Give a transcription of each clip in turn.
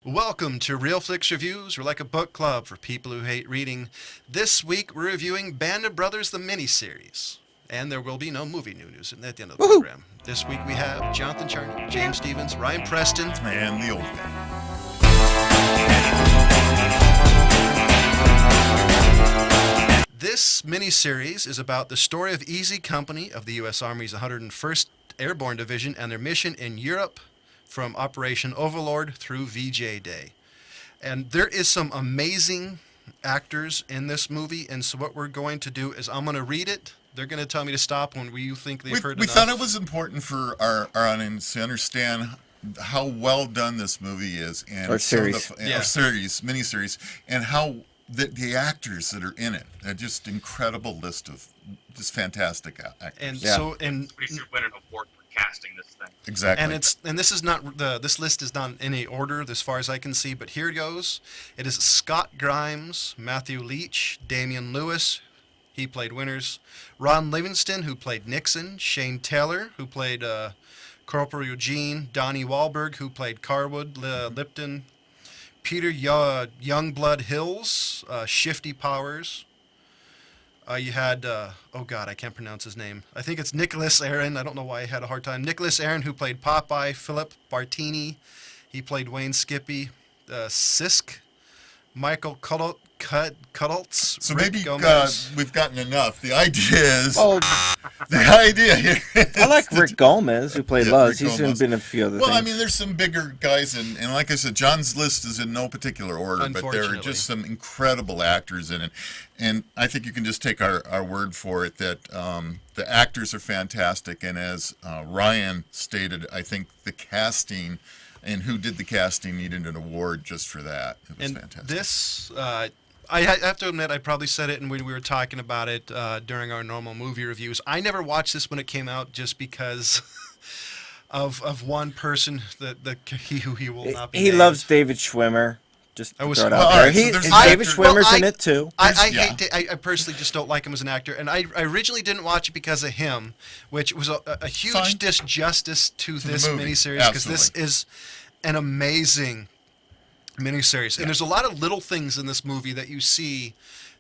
Welcome to Real Flix Reviews. We're like a book club for people who hate reading. This week we're reviewing Band of Brothers, the miniseries. And there will be no movie news at the end of the program. This week we have Jonathan Charney, James Stevens, Ryan Preston, and the old guy. This miniseries is about the story of Easy Company of the U.S. Army's 101st Airborne Division and their mission in Europe from Operation Overlord through VJ Day. And there is some amazing actors in this movie, and so what we're going to do is I'm going to read it. They're going to tell me to stop when you think they've heard enough. We thought it was important for our audience to understand how well done this movie is, and Our series. miniseries, and how the actors that are in it. They're just incredible list of just fantastic actors. And Pretty sure win an award for casting this thing. Exactly. And this is not this list is not in any order as far as I can see, but here it goes. It is Scott Grimes, Matthew Leach, Damian Lewis, he played Winters, Ron Livingston, who played Nixon, Shane Taylor, who played Corporal Eugene, Donnie Wahlberg, who played Carwood Lipton, Peter Youngblood Hills, Shifty Powers. You had, oh God, I can't pronounce his name. I think it's Nicholas Aaron. I don't know why I had a hard time. Nicholas Aaron, who played Popeye. Philip Bartini, he played Wayne Skippy. Sisk. Michael Cuddles. So Rick maybe Gomez. we've gotten enough. The idea is, the idea here is I like Rick Gomez, who played Luz. Rick He's Gomez. been in a few other Well, things. I mean, there's some bigger guys, and like I said, John's list is in no particular order, but there are just some incredible actors in it. And I think you can just take our word for it that the actors are fantastic. And as Ryan stated, I think the casting and who did the casting needed an award just for that. It was fantastic. This, I have to admit, I probably said it when we were talking about it during our normal movie reviews. I never watched this when it came out just because of one person, he will not be He named. loves David Schwimmer. Just to throw it out well, there. right, so there's David actor- Schwimmer's Well, in it too. I personally just don't like him as an actor, and I originally didn't watch it because of him, which was a huge Fine. disjustice to the this movie. miniseries, because this Absolutely. is an amazing miniseries, and there's a lot of little things in this movie that you see.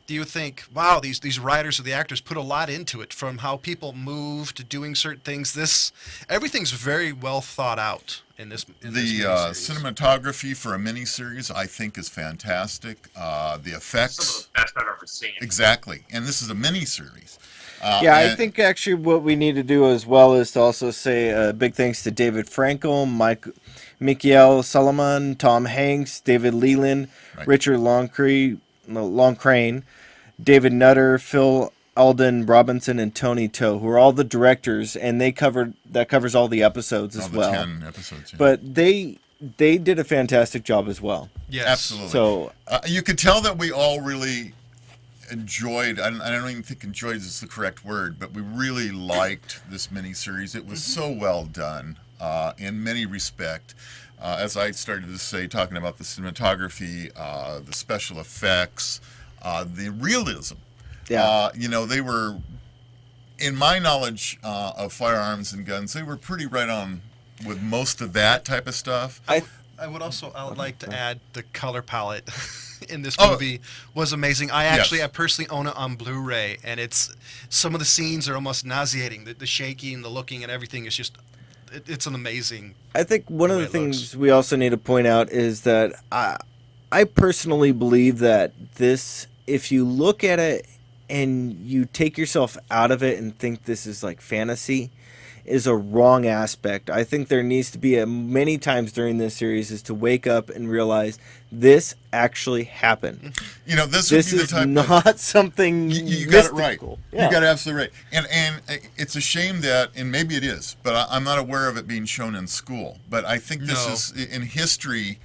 Do you think, wow, these writers or the actors put a lot into it, from how people move to doing certain things? Everything's very well thought out in this. In this The miniseries. cinematography for a miniseries, I think, is fantastic. The effects, Some of the best I've ever seen. exactly. And this is a miniseries. I think actually what we need to do as well is to also say big thanks to David Frankel, Michael Solomon, Tom Hanks, David Leland, Right. Richard Longcrane, David Nutter, Phil Alden Robinson, and Tony Toe, who are all the directors, and that covers all the episodes as all the well. 10 episodes. Yeah. But they did a fantastic job as well. Yes. Absolutely. So You could tell that we all really enjoyed, I don't even think enjoyed is the correct word, but we really liked this miniseries. It was so well done in many respects. As I started to say, talking about the cinematography, the special effects, the realism. yeah, They were, in my knowledge of firearms and guns, they were pretty right on with most of that type of stuff. I would like to add the color palette in this Oh. movie was amazing. I personally own it on Blu-ray, and some of the scenes are almost nauseating. The shaking, the looking, and everything is just, it's an amazing. I think one of way the it things looks. we also need to point out is that I personally believe that this, if you look at it and you take yourself out of it and think this is like fantasy, is a wrong aspect. I think there needs to be many times during this series is to wake up and realize this actually happened. This This would be is the type not of, something you got it right. mystical. Yeah. You got it absolutely right. And it's a shame that, and maybe it is, but I'm not aware of it being shown in school. But I think this No. is in history.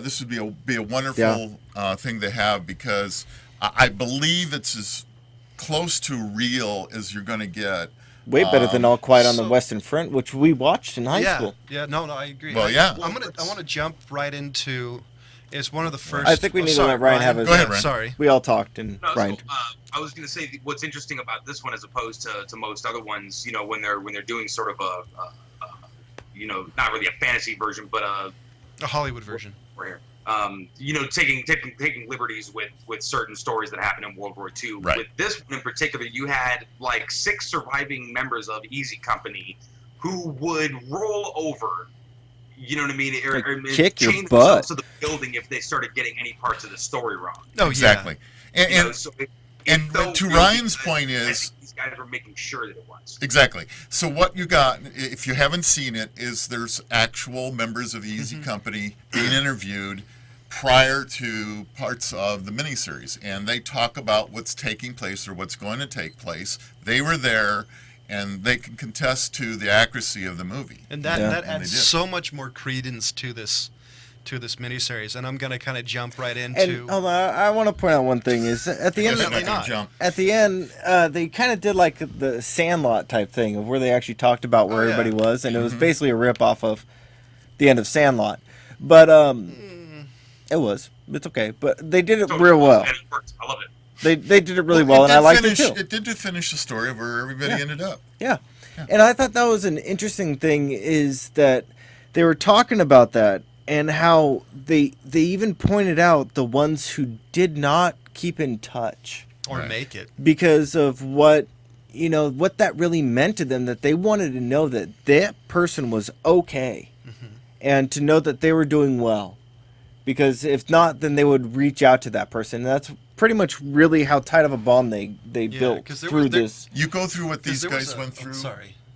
This would be a wonderful thing to have, because I believe it's as close to real as you're going to get. Way better than All Quiet on the so- Western Front, which we watched in high school. No, I agree. Well, yeah. I want to jump right into. It's one of the first. I think we need to let Ryan have his. Go ahead, Ryan. Sorry. We all talked, and No, Ryan. so, I was going to say what's interesting about this one as opposed to most other ones, when they're doing sort of a not really a fantasy version, but A Hollywood version. Right here. taking liberties with certain stories that happened in World War II. Right. With this one in particular, you had like 6 surviving members of Easy Company who would roll over. You know what I mean? Or kick your chain butt themselves to the building if they started getting any parts of the story wrong. Oh, exactly. Yeah. And to Ryan's point is, I think these guys were making sure that it was. Exactly. So what you got, if you haven't seen it, is there's actual members of the Easy Company being interviewed prior to parts of the miniseries, and they talk about what's taking place or what's going to take place. They were there, and they can contest to the accuracy of the movie. And that adds so much more credence to this miniseries, and I'm going to kind of jump right into. And hold on, I want to point out one thing: is at the end, they kind of did like the Sandlot type thing of where they actually talked about where everybody was, and it was basically a rip off of the end of Sandlot. But it's okay. But they did it real well. I love it. They did it really well, and I liked it too. It did finish the story of where everybody ended up. Yeah, and I thought that was an interesting thing is that they were talking about that. And how they even pointed out the ones who did not keep in touch or make it because of what that really meant to them, that they wanted to know that that person was okay and to know that they were doing well, because if not, then they would reach out to that person. And that's pretty much really how tight of a bond they built through this. You go through what these guys went through.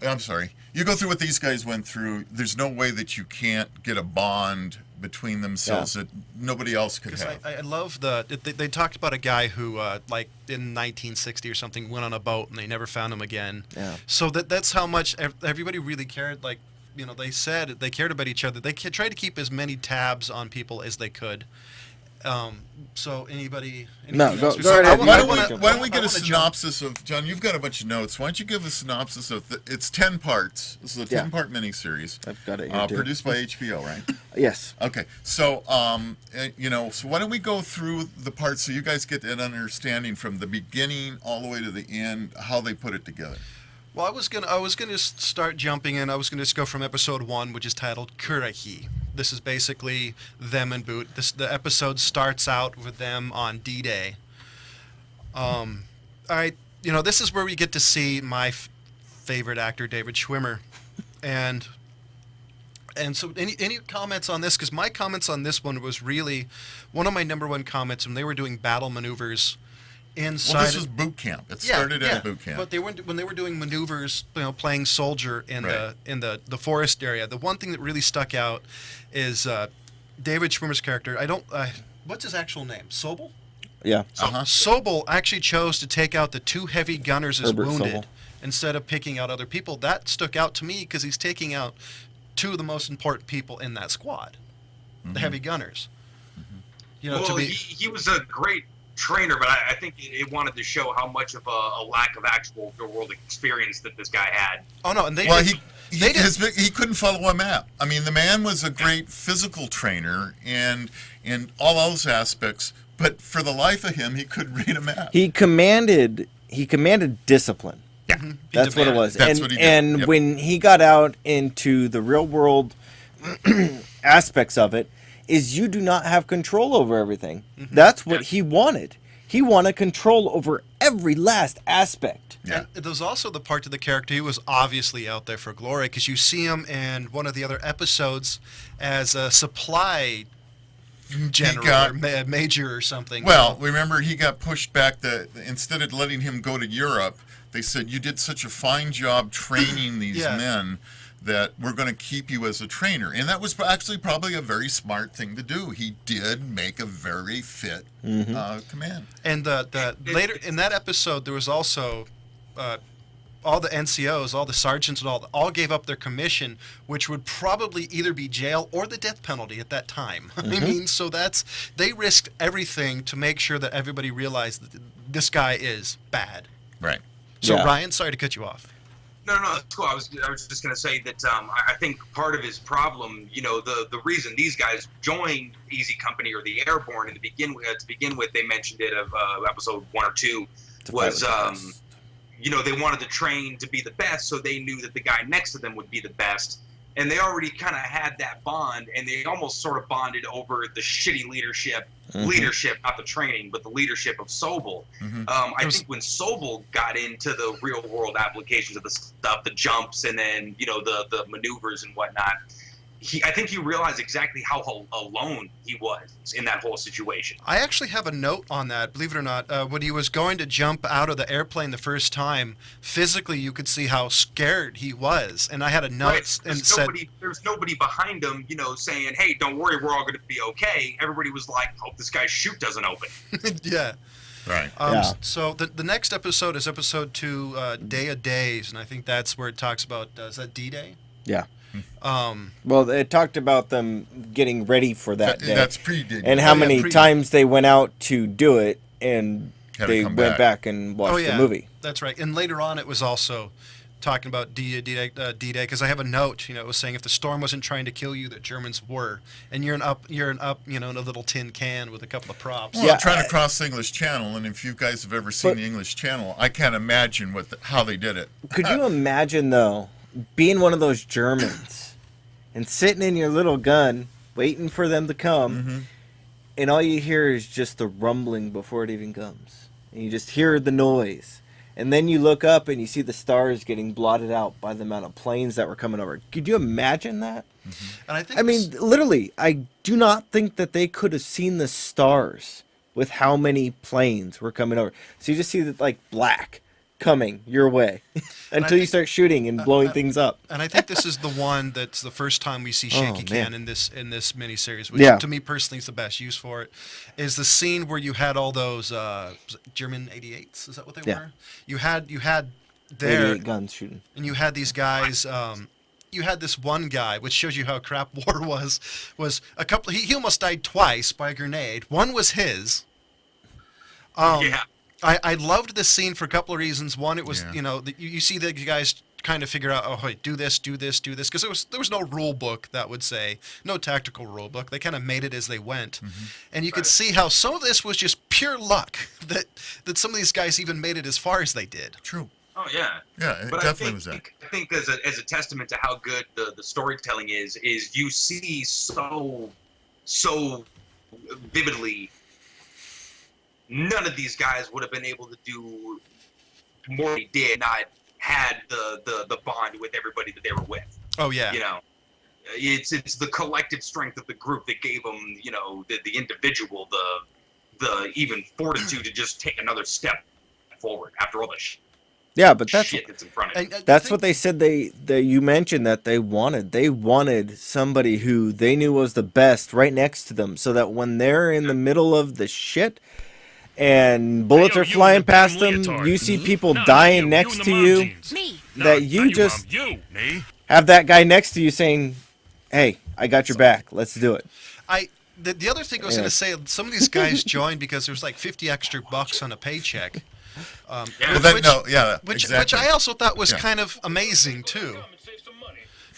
I'm sorry. You go through what these guys went through. There's no way that you can't get a bond between themselves that nobody else could have. I love they talked about a guy who like in 1960 or something went on a boat and they never found him again. Yeah. So that's how much everybody really cared. Like, they said they cared about each other. They tried to keep as many tabs on people as they could. So anybody? No, go ahead. Why don't we get a synopsis of, John, you've got a bunch of notes. Why don't you give a synopsis of it's 10 parts. This is a 10-part miniseries. I've got it here too. Produced by HBO, right? Yes. Okay. So, so why don't we go through the parts so you guys get an understanding from the beginning all the way to the end, how they put it together. Well, I was gonna start jumping in. I was gonna just go from episode 1, which is titled Kurahi. This is basically them and Boot. The episode starts out with them on D-Day. This is where we get to see my favorite actor, David Schwimmer, and so any comments on this? Because my comments on this one was really one of my number one comments when they were doing battle maneuvers. Inside. Well, this was boot camp. It started at boot camp. But when they were doing maneuvers, playing soldier in the forest area. The one thing that really stuck out is David Schwimmer's character. What's his actual name? Sobel? Yeah. Sobel actually chose to take out the 2 heavy gunners as wounded Sobel. Instead of picking out other people. That stuck out to me because he's taking out 2 of the most important people in that squad, the heavy gunners. He was a great trainer, but I think it wanted to show how much of a lack of actual real world experience that this guy had. Oh no, and he couldn't follow a map. I mean, the man was a great physical trainer and in all those aspects, but for the life of him, he couldn't read a map. He commanded discipline. Yeah, that's what it was. That's what he did. And when he got out into the real world aspects of it, is you do not have control over everything. That's what he wanted. He wanted control over every last aspect. Yeah. And there's also the part of the character he was obviously out there for glory, because you see him in one of the other episodes as a supply general or major or something. Well, remember he got pushed back. Instead of letting him go to Europe, they said, you did such a fine job training these men that we're going to keep you as a trainer. And that was actually probably a very smart thing to do. He did make a very fit command. And later in that episode, there was also all the NCOs, all the sergeants and all gave up their commission, which would probably either be jail or the death penalty at that time. I mean, so they risked everything to make sure that everybody realized that this guy is bad. Right. So Ryan, sorry to cut you off. No, that's cool. I was just going to say that I think part of his problem, the reason these guys joined Easy Company or the Airborne to begin with, they mentioned it of episode 1 or 2, was they wanted to train to be the best, so they knew that the guy next to them would be the best. and they already kind of had that bond, and they almost sort of bonded over the shitty leadership, not the training, but the leadership of Sobel. I think when Sobel got into the real world applications of the stuff, the jumps, and then the maneuvers and whatnot, I think he realized exactly how alone he was in that whole situation. I actually have a note on that, believe it or not. When he was going to jump out of the airplane the first time, physically you could see how scared he was. And I had a note and said... There's nobody behind him, saying, hey, don't worry, we're all going to be okay. Everybody was like, hope this guy's chute doesn't open. Yeah. Right. So the next episode is episode 2, Day of Days, and I think that's where it talks about, is that D-Day? Yeah. Well, it talked about them getting ready for that day. That's pre-dig. And how many times they went out to do it, and they went back and watched the movie. That's right. And later on, it was also talking about D-Day, because I have a note. It was saying if the storm wasn't trying to kill you, the Germans were. And you're in a little tin can with a couple of props. Well, trying to cross the English Channel, and if you guys have ever seen the English Channel, I can't imagine how they did it. Could you imagine, though, being one of those Germans and sitting in your little gun waiting for them to come, and all you hear is just the rumbling before it even comes, and you just hear the noise, and then you look up and you see the stars getting blotted out by the amount of planes that were coming over. Could you imagine that? And I mean, literally, I do not think that they could have seen the stars with how many planes were coming over. So you just see that, like, black coming your way until you start shooting and blowing things up. And I think this is the one that's the first time we see shaky cam in this miniseries, which to me personally is the best use for it. Is the scene where you had all those German 88s? Is that what they were? You had there 88 guns shooting, and you had these guys. You had this one guy, which shows you how crap war was a couple. He almost died twice by a grenade. One was his. I loved this scene for a couple of reasons. One, it was you see the guys kind of figure out, oh, wait, do this, because there was no rule book that would say, no tactical rule book. They kind of made it as they went, and you could see how some of this was just pure luck that some of these guys even made it as far as they did. True. Oh yeah. Yeah, it definitely was that. I think as a testament to how good the storytelling is you see so vividly. None of these guys would have been able to do more than they did not had the bond with everybody that they were with. Oh yeah. It's the collective strength of the group that gave them, the individual, the even fortitude to just take another step forward after all the but that's shit that's in front of you. That's what they said you mentioned that they wanted. They wanted somebody who they knew was the best right next to them, so that when they're in the middle of the shit and bullets are flying past them, you see people dying next to you, that you just have that guy next to you saying, hey, I got your back, let's do it. The other thing I was going to say, some of these guys joined because there was like $50 extra on a paycheck. Which I also thought was kind of amazing too.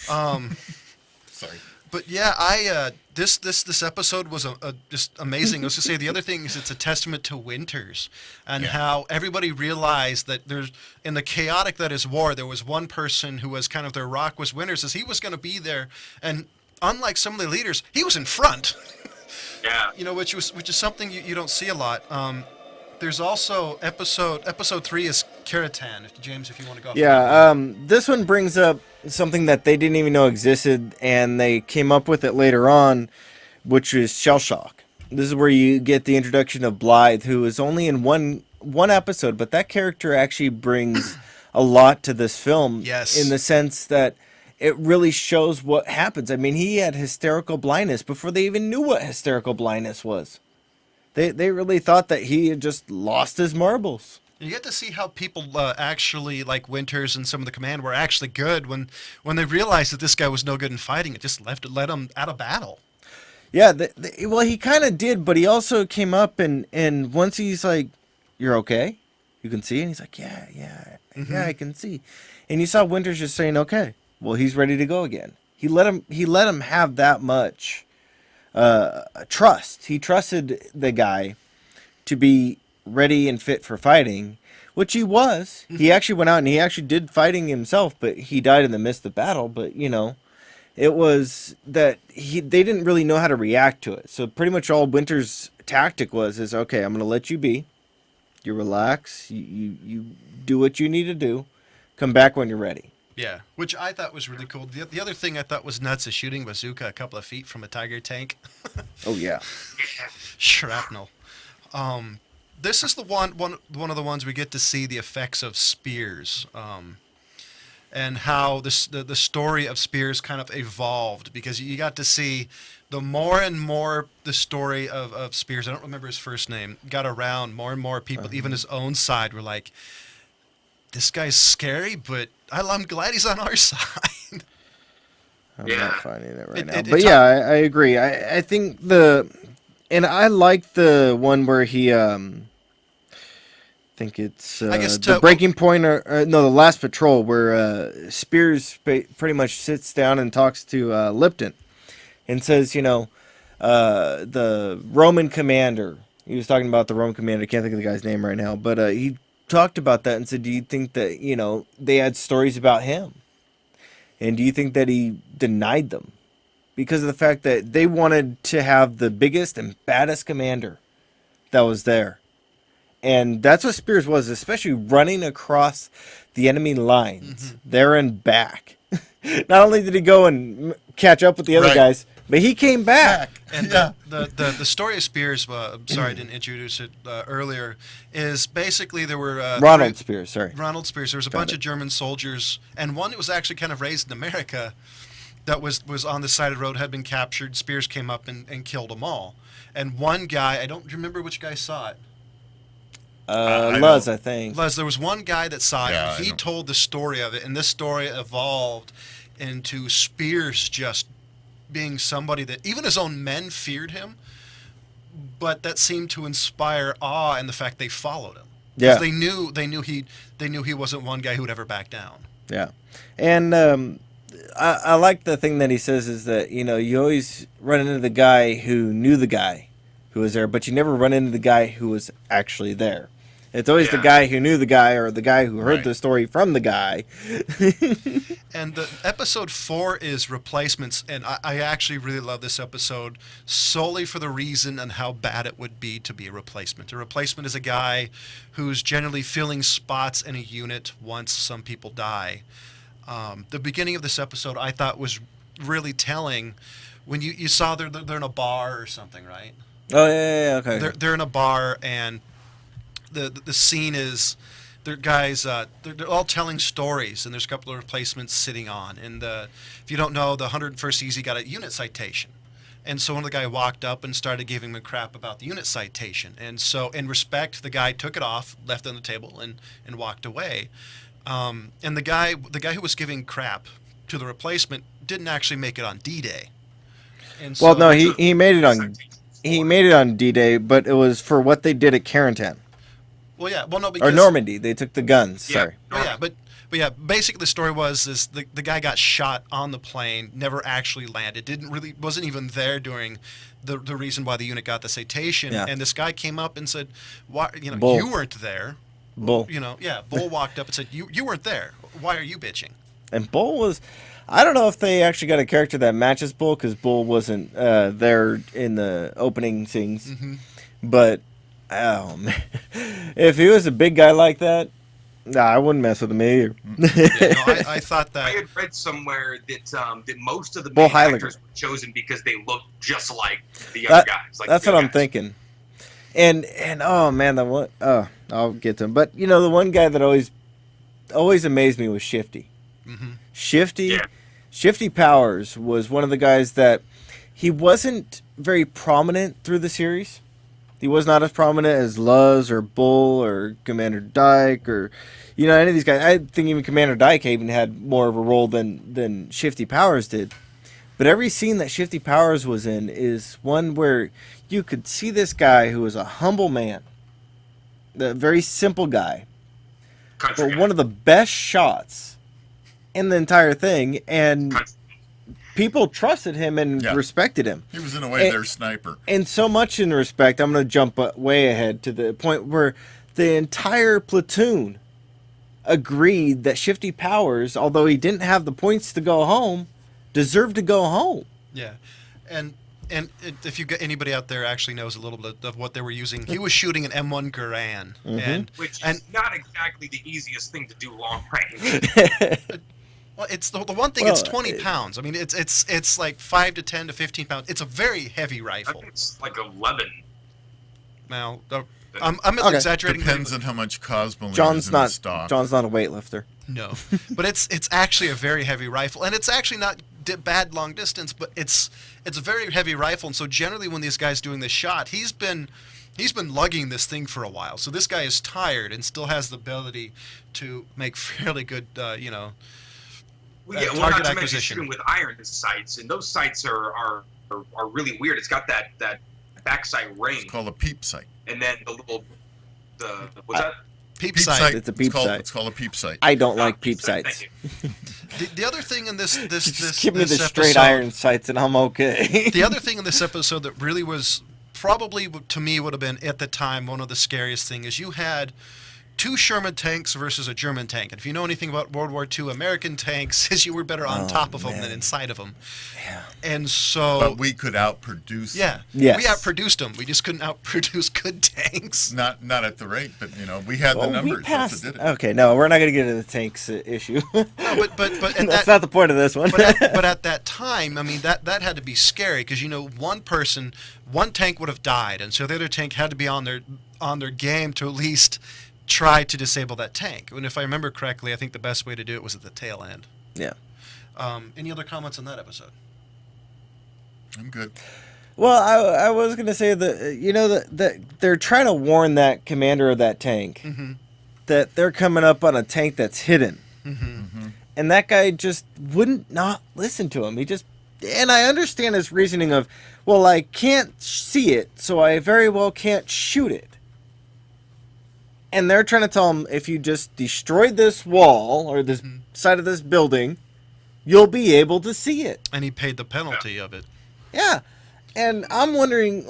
Sorry. But yeah, this episode was just amazing. I was going to say, the other thing is it's a testament to Winters and how everybody realized that there's, in the chaotic that is war, there was one person who was kind of their rock was Winters, as he was going to be there, and unlike some of the leaders, he was in front. Yeah. Which is something you don't see a lot. There's also episode 3 is Keratan. James, if you want to go. Yeah, this one brings up something that they didn't even know existed, and they came up with it later on, which is shell shock. This is where you get the introduction of Blythe, who is only in one episode, but that character actually brings a lot to this film. Yes. In the sense that it really shows what happens. I mean, he had hysterical blindness before they even knew what hysterical blindness was. They really thought that he had just lost his marbles. You get to see how people actually, like Winters and some of the command, were actually good when they realized that this guy was no good in fighting. It just let him out of battle. Yeah, well, he kind of did, but he also came up and once he's like, "You're okay? You can see?" And he's like, "Yeah, I can see." And you saw Winters just saying, "Okay, well, he's ready to go again." He let him have that much trust. He trusted the guy to be ready and fit for fighting, which he was. He actually went out and he actually did fighting himself, but he died in the midst of battle. But It was that they didn't really know how to react to it. So pretty much all Winter's tactic is okay, I'm going to let you be. You relax. You do what you need to do. Come back when you're ready. Yeah, which I thought was really cool. The other thing I thought was nuts is shooting bazooka a couple of feet from a Tiger tank. Oh, yeah. Shrapnel. This is the one of the ones we get to see the effects of spears. And how the story of Spears kind of evolved, because you got to see the more and more the story of Spears, I don't remember his first name, got around, more and more people, even his own side, were like, this guy's scary, but I'm glad he's on our side. I'm not finding it right now. But yeah, I agree. I think and I like the one where he, I think it's the breaking point, or no, the last patrol, where Spears pretty much sits down and talks to Lipton and says, the Roman commander, he was talking about the Roman commander, I can't think of the guy's name right now, but he talked about that and said, do you think that, they had stories about him? And do you think that he denied them? Because of the fact that they wanted to have the biggest and baddest commander that was there. And that's what Spears was, especially running across the enemy lines, there and back. Not only did he go and catch up with the other guys, but he came back. And the story of Spears, sorry I didn't introduce it earlier, is basically there were... Ronald Spears. There was a bunch of German soldiers, and one that was actually kind of raised in America that was on the side of the road, had been captured. Spears came up and killed them all. And one guy, I don't remember which guy saw it. Luz, I think. Luz, there was one guy that saw it. He told the story of it, and this story evolved into Spears just being somebody that even his own men feared him, but that seemed to inspire awe in the fact they followed him. Yeah, they knew he wasn't one guy who would ever back down. Yeah, and I like the thing that he says is that you always run into the guy who knew the guy who was there, but you never run into the guy who was actually there. It's always the guy who knew the guy, or the guy who heard the story from the guy. And the episode 4 is Replacements, and I actually really love this episode solely for the reason and how bad it would be to be a replacement. A replacement is a guy who's generally filling spots in a unit once some people die. The beginning of this episode I thought was really telling when you saw they're in a bar or something, right? Oh, yeah, okay. They're in a bar, and the scene is they're guys they're all telling stories, and there's a couple of replacements sitting on. And if you don't know, the 101st Easy got a unit citation, and so one of the guy walked up and started giving him crap about the unit citation. And so in respect, the guy took it off, left it on the table, and walked away. And the guy who was giving crap to the replacement didn't actually make it on D-Day. And so, well, no, he made it on. He made it on D-Day, but it was for what they did at Carentan. Well, yeah. Well, no, because... Or Normandy. They took the guns. Yeah. Sorry. Oh, yeah, but yeah, basically the story was the guy got shot on the plane, never actually landed, wasn't even there during the reason why the unit got the citation. Yeah. And this guy came up and said, "Why? Bull. You weren't there." Bull. Bull walked up and said, "You weren't there. Why are you bitching?" And Bull was... I don't know if they actually got a character that matches Bull, because Bull wasn't there in the opening scenes. Mm-hmm. But, oh, man. If he was a big guy like that, I wouldn't mess with him either. I thought that... I had read somewhere that most of the main actors were chosen because they looked just like the other guys. That's what I'm thinking. And oh, man, I'll get to him. But, the one guy that always amazed me was Shifty. Mm-hmm. Shifty Powers was one of the guys that he wasn't very prominent through the series. He was not as prominent as Luz or Bull or Commander Dyke or any of these guys. I think even Commander Dyke even had more of a role than Shifty Powers did. But every scene that Shifty Powers was in is one where you could see this guy who was a humble man, a very simple guy, but one of the best shots in the entire thing, and people trusted him and respected him. He was in a way their sniper. And so much in respect, I'm going to jump way ahead to the point where the entire platoon agreed that Shifty Powers, although he didn't have the points to go home, deserve to go home. Yeah, and if you get anybody out there actually knows a little bit of what they were using, he was shooting an M1 Garand, which is not exactly the easiest thing to do long range. Well, it's the one thing. It's 20 pounds. I mean, it's like 5 to 10 to 15 pounds. It's a very heavy rifle. I think it's like 11. Now, I'm exaggerating. Depends on how much Cosmo John's is in not the stock. John's not a weightlifter. No, but it's actually a very heavy rifle, and it's actually not bad long distance, but it's a very heavy rifle, and so generally when these guys doing this shot, he's been lugging this thing for a while, so this guy is tired and still has the ability to make fairly good, well, target not to acquisition. mention shooting with iron sights, and those sights are really weird. It's got that backside ring. It's called a peep sight. And then what's that? Peep sight. It's a peep sight. It's called a peep sight. I don't like peep sights. The other thing in this give me the straight episode, iron sights and I'm okay. The other thing in this episode that really was probably to me would have been at the time one of the scariest things is you had 2 Sherman tanks versus a German tank. And if you know anything about World War II, American tanks, is you were better on top of them than inside of them. Yeah. And so... But we could outproduce them. Yes. We outproduced them. We just couldn't outproduce good tanks. Not at the rate, but, we had the numbers. We passed, That's what did it. okay, no, we're not going to get into the tanks issue. No, but That's not the point of this one. but at that time, I mean, that had to be scary because, one tank would have died, and so the other tank had to be on their game to at least try to disable that tank. And if I remember correctly, I think the best way to do it was at the tail end. Yeah. Any other comments on that episode? I'm good. Well, I was going to say that, that they're trying to warn that commander of that tank that they're coming up on a tank that's hidden. And that guy just wouldn't not listen to him. And I understand his reasoning of, well, I can't see it, so I very well can't shoot it. And they're trying to tell him, if you just destroy this wall or this side of this building, you'll be able to see it. And he paid the penalty of it. Yeah. And I'm wondering,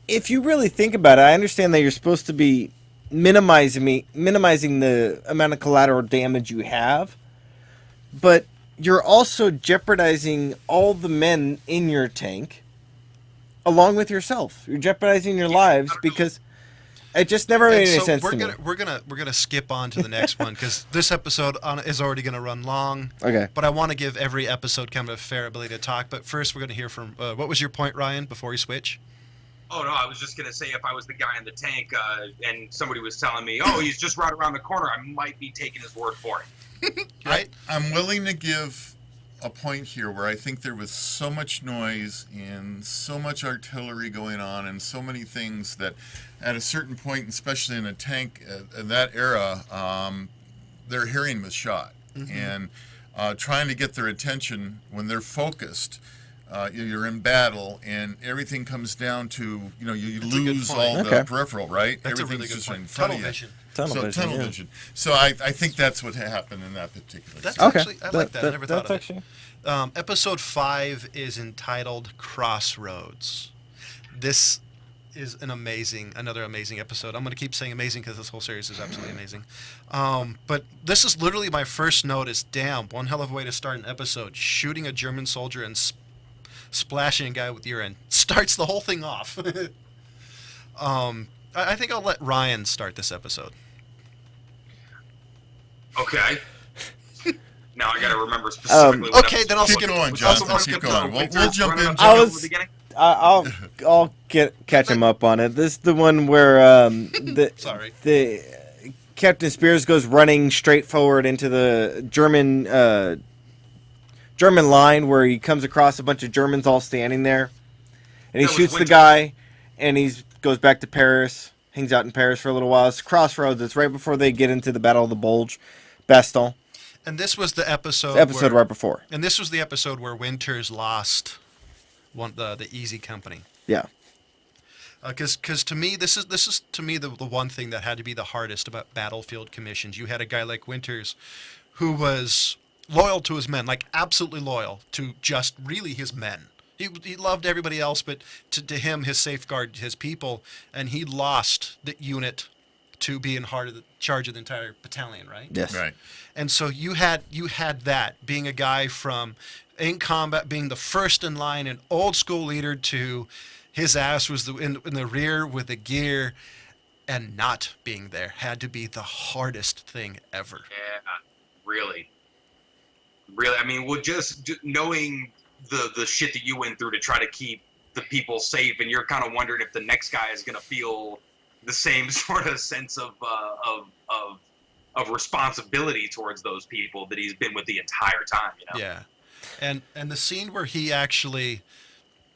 if you really think about it, I understand that you're supposed to be minimizing the amount of collateral damage you have, but you're also jeopardizing all the men in your tank along with yourself. You're jeopardizing your lives because it just never made any sense to me. We're gonna skip on to the next one because this episode is already gonna run long. Okay. But I want to give every episode kind of a fair ability to talk. But first, we're gonna hear from. What was your point, Ryan? Before you switch. Oh no, I was just gonna say if I was the guy in the tank and somebody was telling me, "Oh, he's just right around the corner," I might be taking his word for it. Right. I'm willing to give a point here where I think there was so much noise and so much artillery going on and so many things that at a certain point, especially in a tank in that era, their hearing was shot. And trying to get their attention when they're focused, you're in battle and everything comes down to, you lose all the peripheral, right? That's Everything's a really good just point. in front Tunnel of you. vision. Tunnel vision. So I think that's what happened in that particular That's scene. actually, I like that. I never thought of actually... it. Episode 5 is entitled Crossroads. This is another amazing episode. I'm going to keep saying amazing because this whole series is absolutely amazing. But this is literally my first notice. Damn, one hell of a way to start an episode. Shooting a German soldier and splashing a guy with urine starts the whole thing off. I think I'll let Ryan start this episode. Okay. Now I got to remember specifically. Okay, then I'll Keep skip. going, Jonathan. Keep going. We'll jump in. I'll catch him up on it. This is the one where the Captain Spears goes running straight forward into the German line where he comes across a bunch of Germans all standing there, and he shoots the guy, and he goes back to Paris, hangs out in Paris for a little while. It's Crossroads. It's right before they get into the Battle of the Bulge, Bastogne. And this was the episode. Right before. And this was the episode where Winters lost the Easy Company. Yeah. Because to me, this is to me the one thing that had to be the hardest about battlefield commissions. You had a guy like Winters, who was loyal to his men, like absolutely loyal to just really his men. He loved everybody else, but to him, his safeguard his people, and he lost the unit to be in charge of the entire battalion, right? Yes. Right. And so you had that, being a guy from in combat, being the first in line, an old school leader, to his ass was in the rear with the gear, and not being there had to be the hardest thing ever. Yeah, really. I mean, well, just knowing the shit that you went through to try to keep the people safe, and you're kind of wondering if the next guy is going to feel the same sort of sense of responsibility towards those people that he's been with the entire time. You know? Yeah, and the scene where he actually,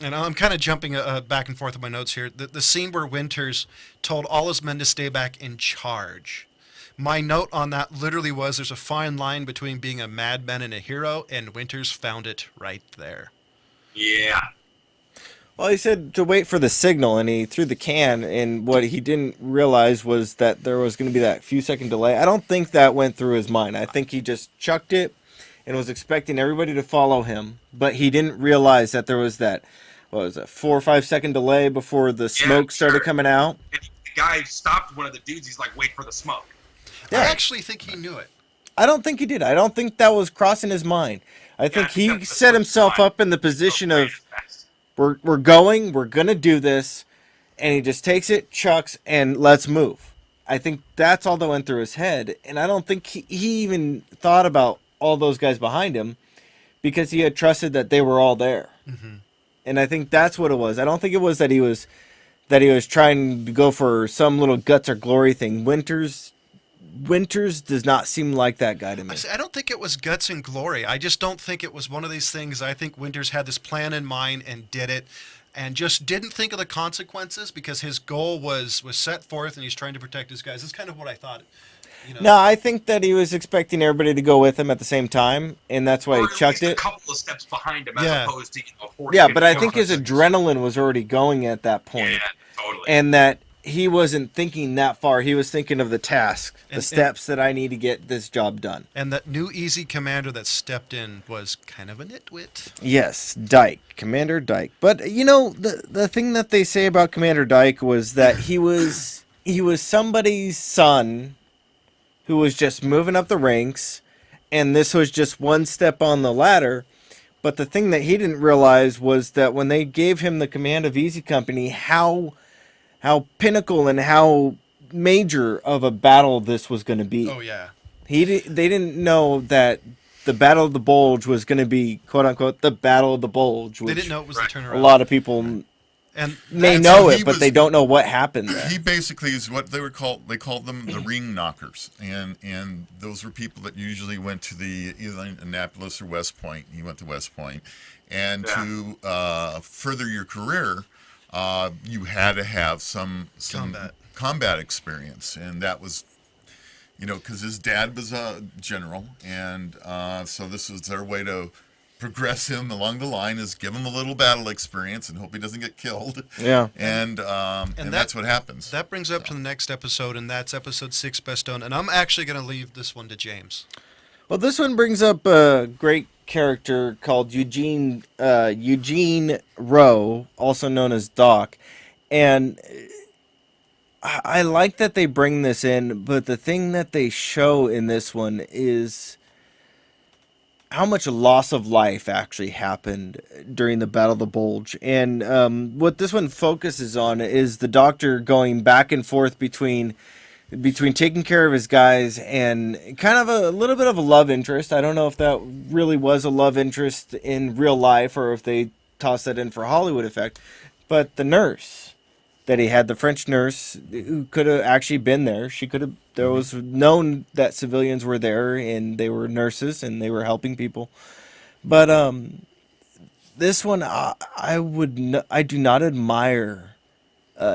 and I'm kind of jumping back and forth with my notes here. The scene where Winters told all his men to stay back in charge. My note on that literally was, there's a fine line between being a madman and a hero, and Winters found it right there. Yeah. Well, he said to wait for the signal, and he threw the can, and what he didn't realize was that there was going to be that few-second delay. I don't think that went through his mind. I think he just chucked it and was expecting everybody to follow him, but he didn't realize that there was that, what was it, 4 or 5 second delay before the smoke started coming out. And the guy stopped one of the dudes. He's like, wait for the smoke. Yeah. I actually think he knew it. I don't think he did. I don't think that was crossing his mind. I think he set himself up in the position of, we're gonna do this, and he just takes it, chucks, and let's move. I think that's all that went through his head, and I don't think he even thought about all those guys behind him, because he had trusted that they were all there. Mm-hmm. And I think that's what it was. I don't think it was that he was trying to go for some little guts or glory thing. Winters does not seem like that guy to me. I don't think it was guts and glory. I just don't think it was one of these things. I think Winters had this plan in mind and did it, and just didn't think of the consequences, because his goal was set forth, and he's trying to protect his guys. That's kind of what I thought. You know? No, I think that he was expecting everybody to go with him at the same time, and that's why he chucked it. A couple of steps behind him, as opposed to 40. Yeah, but I think his adrenaline was already going at that point. Yeah, totally. And that he wasn't thinking that far. He was thinking of the task, the steps that I need to get this job done. And that new easy commander that stepped in was kind of a nitwit. Yes, Dyke, Commander Dyke. But you know, the thing that they say about Commander Dyke was that he was somebody's son who was just moving up the ranks, and this was just one step on the ladder. But the thing that he didn't realize was that when they gave him the command of Easy Company, how pinnacle and how major of a battle this was going to be. Oh yeah. They didn't know that the Battle of the Bulge was going to be, quote unquote, the Battle of the Bulge. They didn't know it was the turnaround. A lot of people may know it, but they don't know what happened there. He basically is what they were called. They called them the ring knockers, and those were people that usually went to either Annapolis or West Point. He went to West Point, and to further your career, you had to have some combat experience, and that was, because his dad was a general, and so this was their way to progress him along the line, is give him a little battle experience and hope he doesn't get killed. Yeah, and that's what happens. That brings up to the next episode, and that's episode 6, Bestone, and I'm actually going to leave this one to James. Well, this one brings up a great character called Eugene Rowe, also known as Doc, and I like that they bring this in, but the thing that they show in this one is how much loss of life actually happened during the Battle of the Bulge. And what this one focuses on is the Doctor going back and forth between taking care of his guys and kind of a little bit of a love interest. I don't know if that really was a love interest in real life or if they tossed that in for Hollywood effect. But the nurse that he had, the French nurse who could have actually been there, there was known that civilians were there and they were nurses and they were helping people. But this one, I do not admire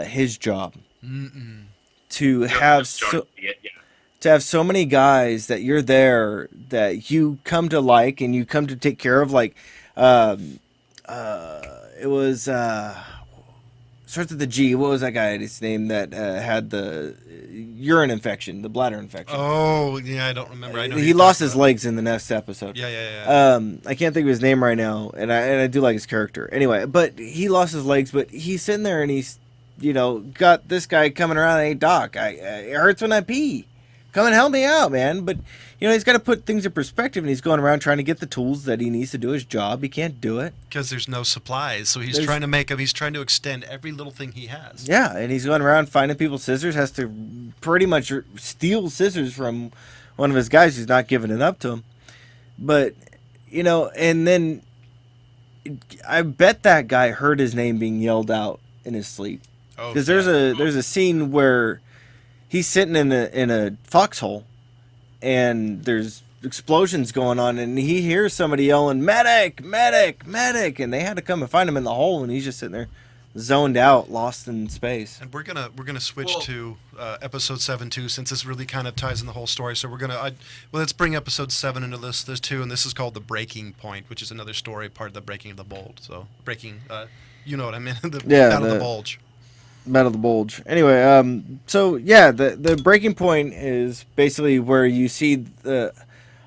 his job. Mm-mm. To have so many guys that you're there that you come to like and you come to take care of, like it was starts with the G. What was that guy's name that had the urine infection, the bladder infection? Oh yeah, I don't remember. I know he lost his legs in the next episode. Yeah. I can't think of his name right now, and I do like his character. Anyway, but he lost his legs, but he's sitting there and he's got this guy coming around. Hey, Doc, it hurts when I pee. Come and help me out, man. But, he's got to put things in perspective, and he's going around trying to get the tools that he needs to do his job. He can't do it. Because there's no supplies, so he's trying to extend every little thing he has. Yeah, and he's going around finding people's scissors, has to pretty much steal scissors from one of his guys who's not giving it up to him. But, and then I bet that guy heard his name being yelled out in his sleep. Because there's a scene where he's sitting in a foxhole, and there's explosions going on, and he hears somebody yelling, "Medic! Medic! Medic!" And they had to come and find him in the hole, and he's just sitting there, zoned out, lost in space. And we're gonna switch to episode 7 too, since this really kind of ties in the whole story. So let's bring episode 7 into this too, and this is called The Breaking Point, which is another story part of the Breaking of the Bold. So breaking, you know what I mean? Out of the bulge. Battle of the Bulge. Anyway, the breaking point is basically where you see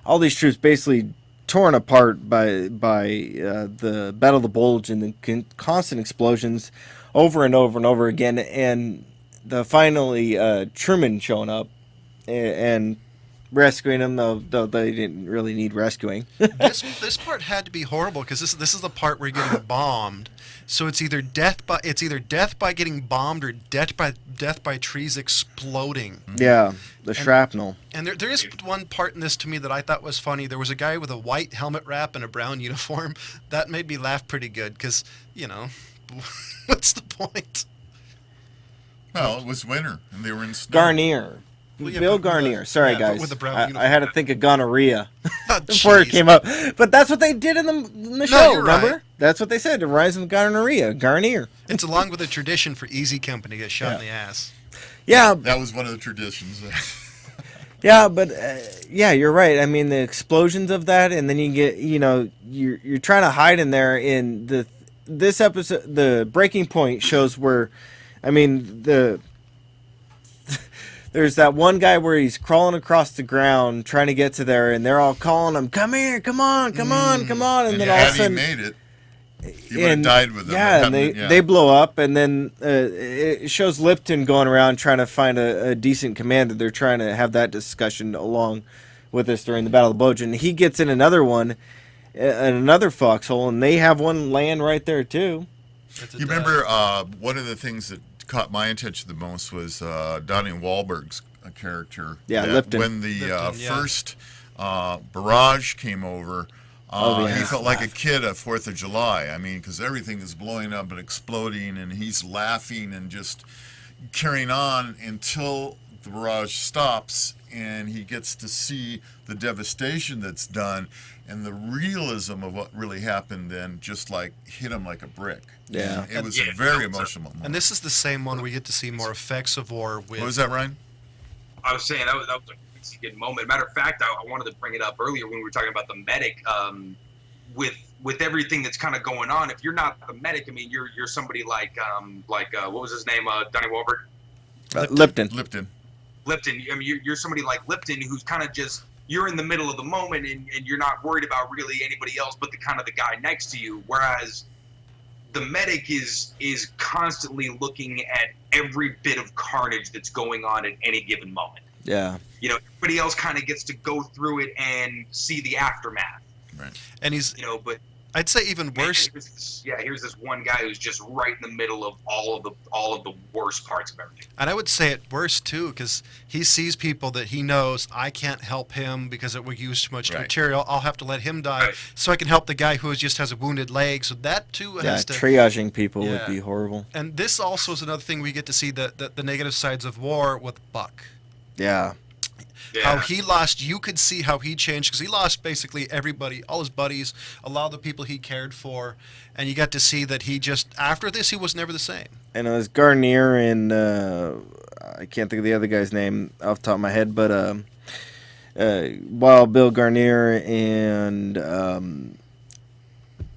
all these troops basically torn apart by the Battle of the Bulge and the constant explosions over and over and over again, and finally Truman showing up and rescuing them, though they didn't really need rescuing. This part had to be horrible because this is the part where you're getting bombed. So it's either death by getting bombed or death by trees exploding. Yeah, the shrapnel. And there is one part in this to me that I thought was funny. There was a guy with a white helmet wrap and a brown uniform. That made me laugh pretty good because, what's the point? Well, it was winter and they were in snow. Garnier. Bill Garnier. Sorry, guys. With the brown I had to think of gonorrhea before it came up. But that's what they did in the show, remember? Right. That's what they said. It rhymes with gonorrhea. Garnier. It's along with a tradition for Easy Company to get shot in the ass. Yeah. That was one of the traditions. Yeah, but you're right. I mean, the explosions of that, and then you get, you're trying to hide in there. In this episode, the breaking point shows where, there's that one guy where he's crawling across the ground trying to get to there, and they're all calling him, "Come here, come on, come on, come on!" And then all of a sudden, he made it, he would have died with them. Yeah, and they blow up, and then it shows Lipton going around trying to find a decent commander. They're trying to have that discussion along with us during the Battle of the Bulge, and he gets in another one, another foxhole, and they have one laying right there too. You remember one of the things that caught my attention the most was Donnie Wahlberg's character. Yeah, Lipton. When the first barrage came over, he felt like a kid at 4th of July. I mean, because everything is blowing up and exploding, and he's laughing and just carrying on until the barrage stops, and he gets to see the devastation that's done, and the realism of what really happened then just like hit him like a brick. Yeah. It was a very emotional moment. And this is the same one we get to see more effects of war with. What was that, Ryan? I was saying that was a good moment. Matter of fact, I wanted to bring it up earlier when we were talking about the medic. With everything that's kind of going on, if you're not the medic, I mean, you're somebody like what was his name? Donnie Wahlberg. Lipton. I mean, you're somebody like Lipton who's kind of just, you're in the middle of the moment and you're not worried about really anybody else but the guy next to you. Whereas the medic is constantly looking at every bit of carnage that's going on at any given moment. Yeah. Everybody else kind of gets to go through it and see the aftermath. Right. And he's, but I'd say even worse. Here's this one guy who's just right in the middle of all of the worst parts of everything. And I would say it worse too, because he sees people that he knows I can't help him because it would use too much material. I'll have to let him die so I can help the guy who just has a wounded leg. So that too has to. Triaging people would be horrible. And this also is another thing we get to see the negative sides of war with Buck. Yeah. How he lost, you could see how he changed, because he lost basically everybody, all his buddies, a lot of the people he cared for, and you got to see that he just, after this, he was never the same. And it was Garnier and, I can't think of the other guy's name off the top of my head, but Wild Bill Garnier and, I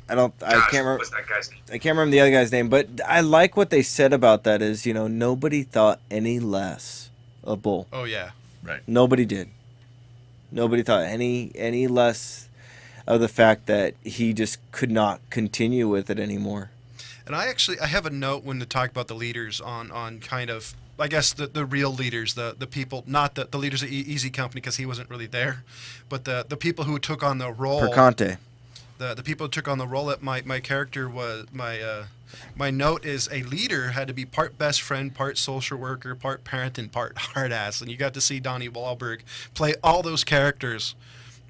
can't remember. What's that guy's name? I can't remember the other guy's name, but I like what they said about that is, nobody thought any less of Bull. Oh, yeah. Right. Nobody did. Nobody thought any less of the fact that he just could not continue with it anymore. And I have a note when to talk about the leaders on kind of, I guess, the real leaders, the people, not the leaders of Easy Company, because he wasn't really there, but the people who took on the role. Perconte. The people who took on the role that my character was, my note is a leader had to be part best friend, part social worker, part parent, and part hard ass. And you got to see Donnie Wahlberg play all those characters,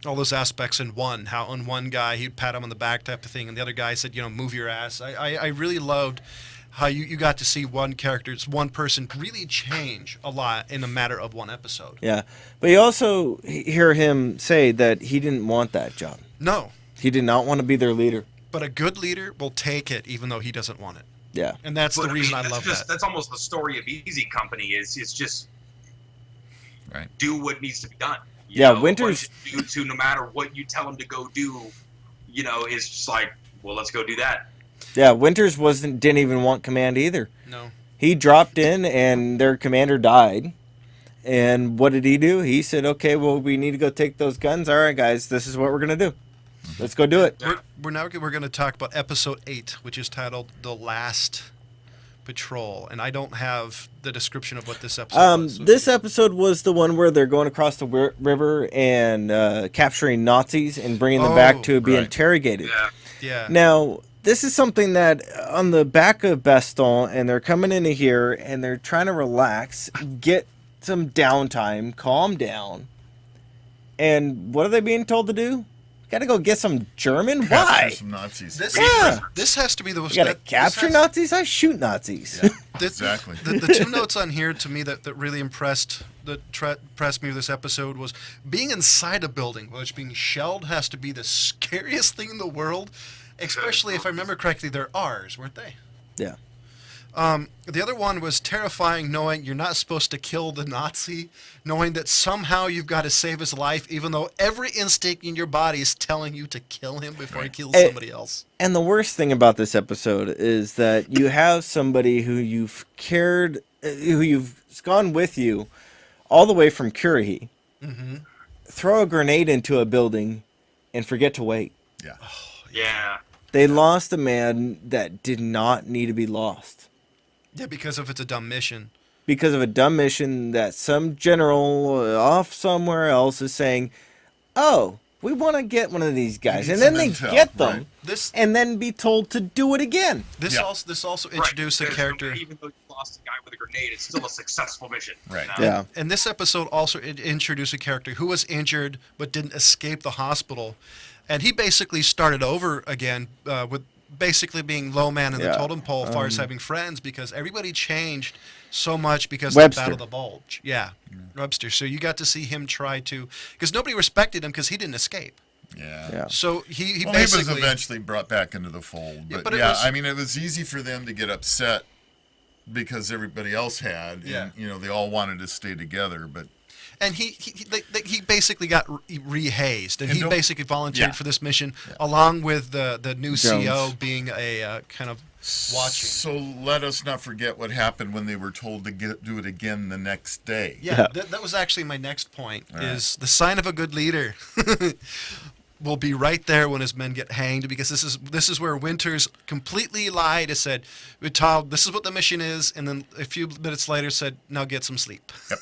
all those aspects in one. How on one guy he'd pat him on the back type of thing, and the other guy said, move your ass. I really loved how you got to see one person really change a lot in a matter of one episode. Yeah, but you also hear him say that he didn't want that job. No. He did not want to be their leader. But a good leader will take it even though he doesn't want it. Yeah. And that's the reason I love that. That's almost the story of Easy Company is just do what needs to be done. Winters... To no matter what you tell him to go do, is just like, well, let's go do that. Yeah, Winters didn't even want command either. No. He dropped in and their commander died. And what did he do? He said, okay, well, we need to go take those guns. All right, guys, this is what we're going to do. Let's go do it. We're going to talk about episode 8, which is titled The Last Patrol. And I don't have the description of what this episode was. So. This episode was the one where they're going across the river and capturing Nazis and bringing them back to be interrogated. Yeah. Now, this is something that on the back of Baston, and they're coming into here and they're trying to relax, get some downtime, calm down. And what are they being told to do? Got to go get some German? Why? Capture some Nazis. This has to be the... You got to capture Nazis? I shoot Nazis. Yeah, exactly. The two notes on here to me that really impressed me with this episode was being inside a building, which being shelled has to be the scariest thing in the world, especially if I remember correctly, they're ours, weren't they? Yeah. The other one was terrifying, knowing you're not supposed to kill the Nazi, knowing that somehow you've got to save his life, even though every instinct in your body is telling you to kill him before he kills somebody else. And the worst thing about this episode is that you have somebody who you've gone with you all the way from Curie, throw a grenade into a building, and forget to wait. Yeah. Yeah. They lost a man that did not need to be lost. Yeah, because if it's a dumb mission. Because of a dumb mission that some general off somewhere else is saying, oh, we want to get one of these guys. And then they get them, and then be told to do it again. This also introduced a character. Even though you lost a guy with a grenade, it's still a successful mission. Right. Yeah. And this episode also introduced a character who was injured but didn't escape the hospital. And he basically started over again with basically being low man in the totem pole as far as having friends, because everybody changed so much because of the Battle of the Bulge. Yeah, Webster. So you got to see him try to, because nobody respected him because he didn't escape. Yeah. So he basically... he was eventually brought back into the fold. But it was easy for them to get upset because everybody else had. Yeah. And, they all wanted to stay together, but... And he basically got rehazed, and he basically volunteered for this mission, along with the new CO being a kind of watching. So let us not forget what happened when they were told to do it again the next day. Yeah. That was actually my next point, is the sign of a good leader will be right there when his men get hanged, because this is where Winters completely lied and said, Tom, this is what the mission is, and then a few minutes later said, now get some sleep. Yep.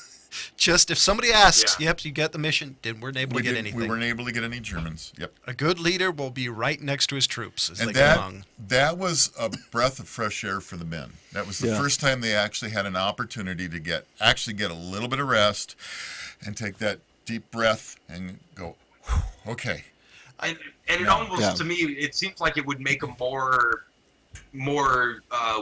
Just if somebody asks, you get the mission, then we're able to get anything. We weren't able to get any Germans. Yep. A good leader will be right next to his troops as they go along. That was a breath of fresh air for the men. That was the first time they actually had an opportunity to get a little bit of rest and take that deep breath and go, okay. And it almost, to me, it seems like it would make them more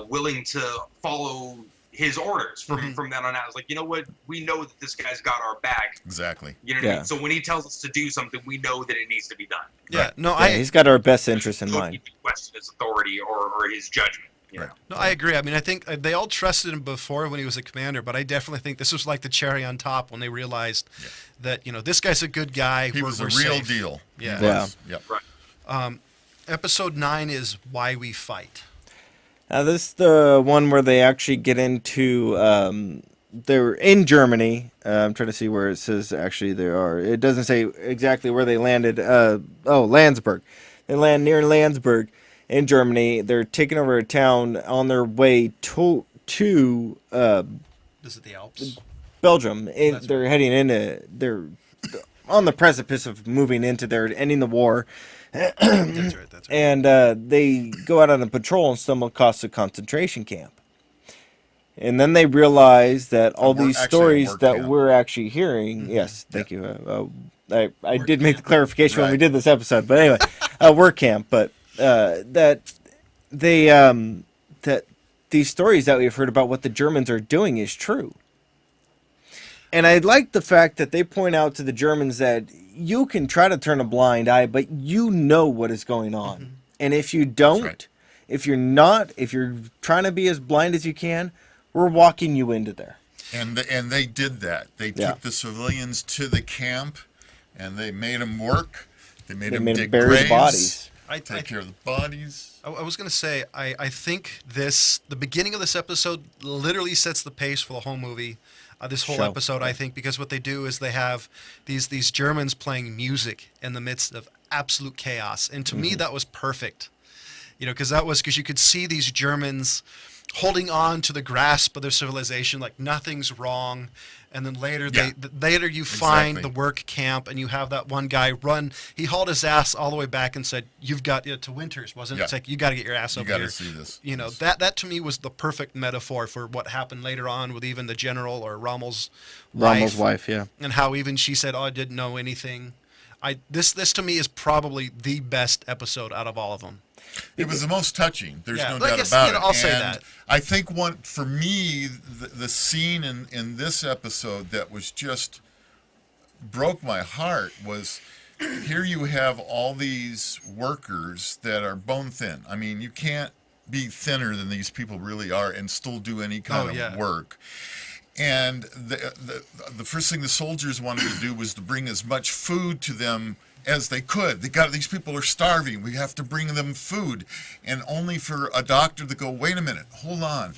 willing to follow his orders from then on out. It's like, you know what? We know that this guy's got our back. Exactly. You know what I mean? So when he tells us to do something, we know that it needs to be done. Yeah. Right. No, he's got our best interest in mind. Question his authority or his judgment. You know? No, I agree. I mean, I think they all trusted him before when he was a commander, but I definitely think this was like the cherry on top when they realized that, this guy's a good guy. He was a real deal. Yeah. Yep. Right. Episode 9 is Why We Fight. Now, this is the one where they actually get into, they're in Germany. I'm trying to see where it says actually they are. It doesn't say exactly where they landed. Landsberg. They land near Landsberg. in Germany. They're taking over a town on their way to Is it the Alps? Belgium. That's They're heading into. They're on the precipice of moving into. They're ending the war. That's right. And they go out on a patrol and stumble across a concentration camp. And then they realize that all these stories that camp. we're actually hearing. Mm-hmm. Yes, thank you. I did make the clarification when we did this episode, but anyway, work camp. But that they that these stories that we've heard about what the Germans are doing is true. And I like the fact that they point out to the Germans that you can try to turn a blind eye, but you know what is going on. Mm-hmm. And if you don't, if you're trying to be as blind as you can, we're walking you into there. And they did that. They took the civilians to the camp, and they made them work. They made them dig graves. Bodies. Take care of the bodies. I was going to say, I think the beginning of this episode literally sets the pace for the whole movie. This whole episode, I think, because what they do is they have these Germans playing music in the midst of absolute chaos. And to me, that was perfect. Because you could see these Germans holding on to the grasp of their civilization like nothing's wrong. And then later you find the work camp, and you have that one guy run. He hauled his ass all the way back and said, "You've got to Winters, wasn't it? It's like you got to get your ass over here. You got to see this." That to me was the perfect metaphor for what happened later on with even the general or Rommel's wife, yeah, and how even she said, "Oh, I didn't know anything." This to me is probably the best episode out of all of them. It was the most touching. There's no doubt about it. I'll say that. I think for me, the scene in this episode that was just broke my heart was here you have all these workers that are bone thin. I mean, you can't be thinner than these people really are and still do any kind of work. And the first thing the soldiers wanted to do was to bring as much food to them as they could. These people are starving. We have to bring them food. And only for a doctor to go, wait a minute, hold on.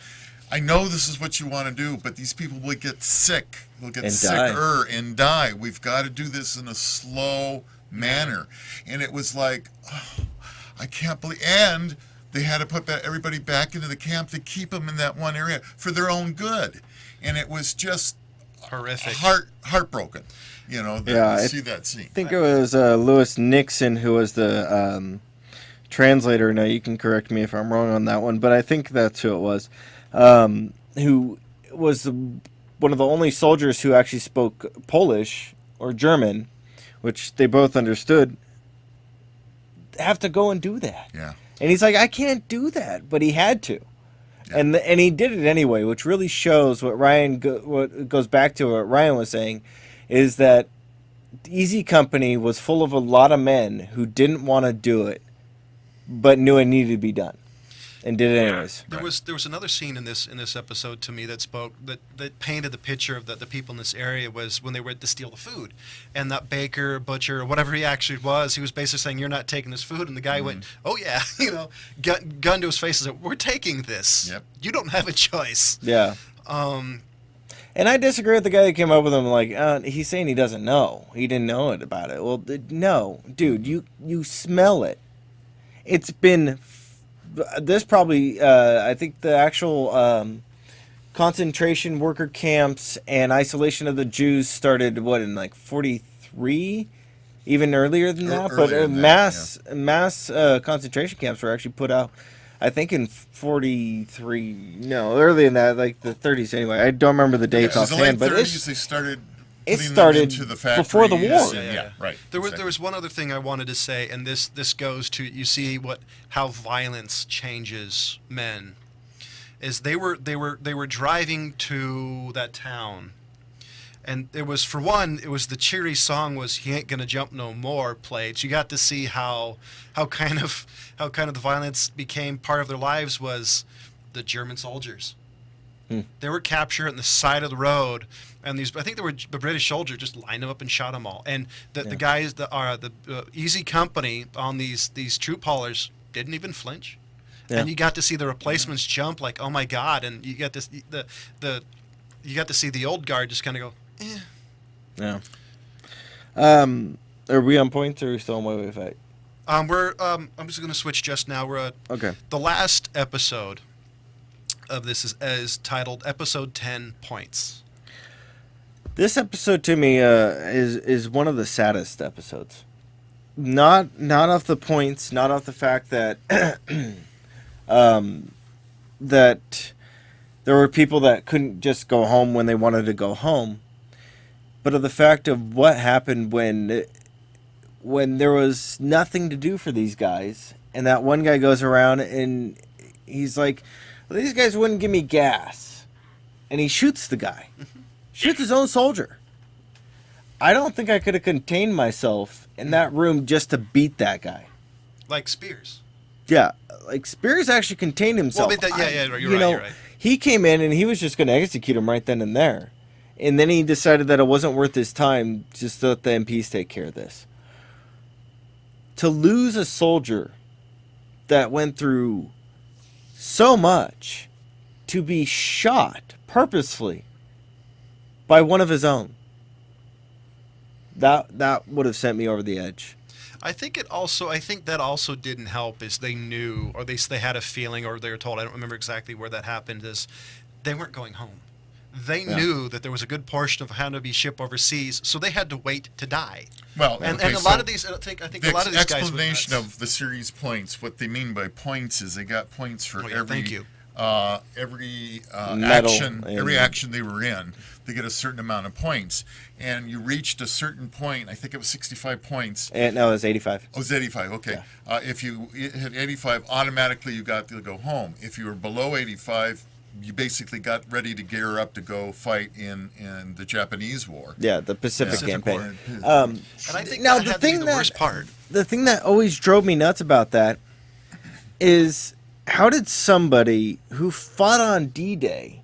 I know this is what you want to do, but these people will get sick. They'll get sicker and die. We've got to do this in a slow manner. And it was like, I can't believe. And they had to put everybody back into the camp to keep them in that one area for their own good. And it was just horrific, heartbroken. To see that scene. I think it was Lewis Nixon who was the translator. Now you can correct me if I'm wrong on that one, but I think that's who it was. Who was one of the only soldiers who actually spoke Polish or German, which they both understood. Have to go and do that. Yeah. And he's like, I can't do that, but he had to. Yeah. And he did it anyway, which really shows what what goes back to what Ryan was saying. Is that Easy Company was full of a lot of men who didn't want to do it, but knew it needed to be done, and did it anyways. There was another scene in this episode to me that painted the picture of the people in this area was when they went to steal the food, and that baker, butcher, or whatever he actually was, he was basically saying, "You're not taking this food," and the guy went, "Oh yeah," gun to his face and said, "We're taking this. Yep. You don't have a choice." Yeah. And I disagree with the guy that came up with him. Like, he's saying he doesn't know. He didn't know it about it. Well, no, dude, you smell it. It's been this probably. I think the actual concentration worker camps and isolation of the Jews started in like 43, even earlier than that. But mass concentration camps were actually put out. I think in 43, no, earlier than that, like the 30s anyway. I don't remember the dates offhand, but they started into the factories before the war. Yeah, right. There was one other thing I wanted to say, and this goes to, you see how violence changes men. Is they were driving to that town, and it was the cheery song was "He Ain't Gonna Jump No More" played. So you got to see how kind of the violence became part of their lives was the German soldiers. They were captured on the side of the road, and I think they were the British soldiers just lined them up and shot them all. And the guys that are the Easy Company on these troop haulers didn't even flinch. Yeah. And you got to see the replacements jump like, oh my God! And you got you got to see the old guard just kind of go, eh. Yeah. Are we on point or are we still on way we fight? I'm just going to switch just now. We're at Okay. the last episode of this is titled Episode 10 Points. This episode to me is one of the saddest episodes. Not off the points, not off the fact that that there were people that couldn't just go home when they wanted to go home, but of the fact of what happened when there was nothing to do for these guys, and that one guy goes around and he's like, well, these guys wouldn't give me gas, and he shoots the guy. Shoots his own soldier. I don't think I could have contained myself in that room just to beat that guy. Like Spears. Yeah, like Spears actually contained himself. Well, you're right. He came in and he was just going to execute him right then and there. And then he decided that it wasn't worth his time just to let the MPs take care of this. To lose a soldier that went through so much to be shot purposefully by one of his own. That would have sent me over the edge. I think that also didn't help is they knew, or they had a feeling, or they were told, I don't remember exactly where that happened, is they weren't going home. They knew that there was a good portion of how to be shipped overseas, so they had to wait to die. Well, and a lot of these, I think a lot of these guys. The explanation of the series points. What they mean by points is they got points for every action they were in. They get a certain amount of points, and you reached a certain point. I think it was 65 points. And no, it was 85. Oh, it was 85. Okay. Yeah. If you hit 85, automatically you got to go home. If you were below 85, you basically got ready to gear up to go fight in the Japanese War. Yeah, the Pacific campaign. And I think now the worst part. The thing that always drove me nuts about that is how did somebody who fought on D-Day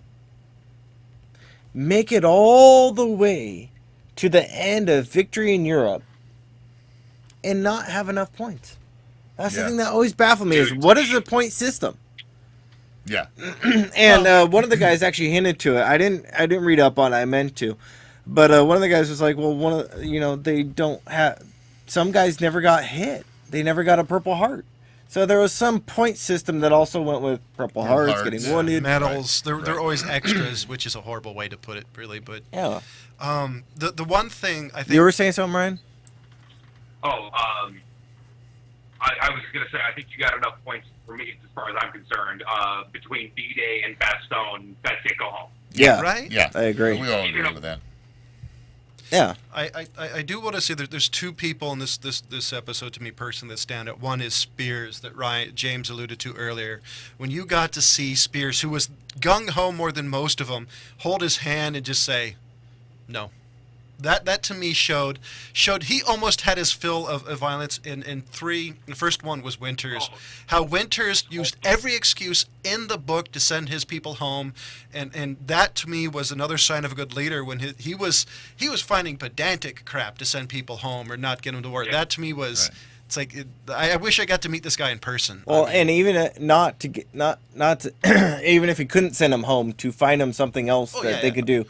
make it all the way to the end of victory in Europe and not have enough points? That's the thing that always baffled me is what is the point system? Yeah. And one of the guys actually hinted to it. I didn't read up on it. I meant to. But one of the guys was like, well, they don't have, some guys never got hit. They never got a Purple Heart. So there was some point system that also went with Purple Hearts, getting wounded. Medals. Right. They're always extras, which is a horrible way to put it, really. But yeah. The one thing I think you were saying something, Ryan? Oh, I was going to say I think you got enough points for me as far as I'm concerned. Between D-Day and Bastogne, that's it. Go home. Yeah. Right. Yeah, I agree. We all agree with that. Yeah. I do want to say that there's two people in this episode to me personally that stand out. One is Spears that James alluded to earlier. When you got to see Spears, who was gung-ho more than most of them, hold his hand and just say, no. That to me showed he almost had his fill of violence in three. The first one was Winters. How Winters used every excuse in the book to send his people home, and that to me was another sign of a good leader when he was finding pedantic crap to send people home or not get them to work. Yeah. That to me was. Right. It's like I wish I got to meet this guy in person. Well, and even even if he couldn't send him home, to find him something else they could do.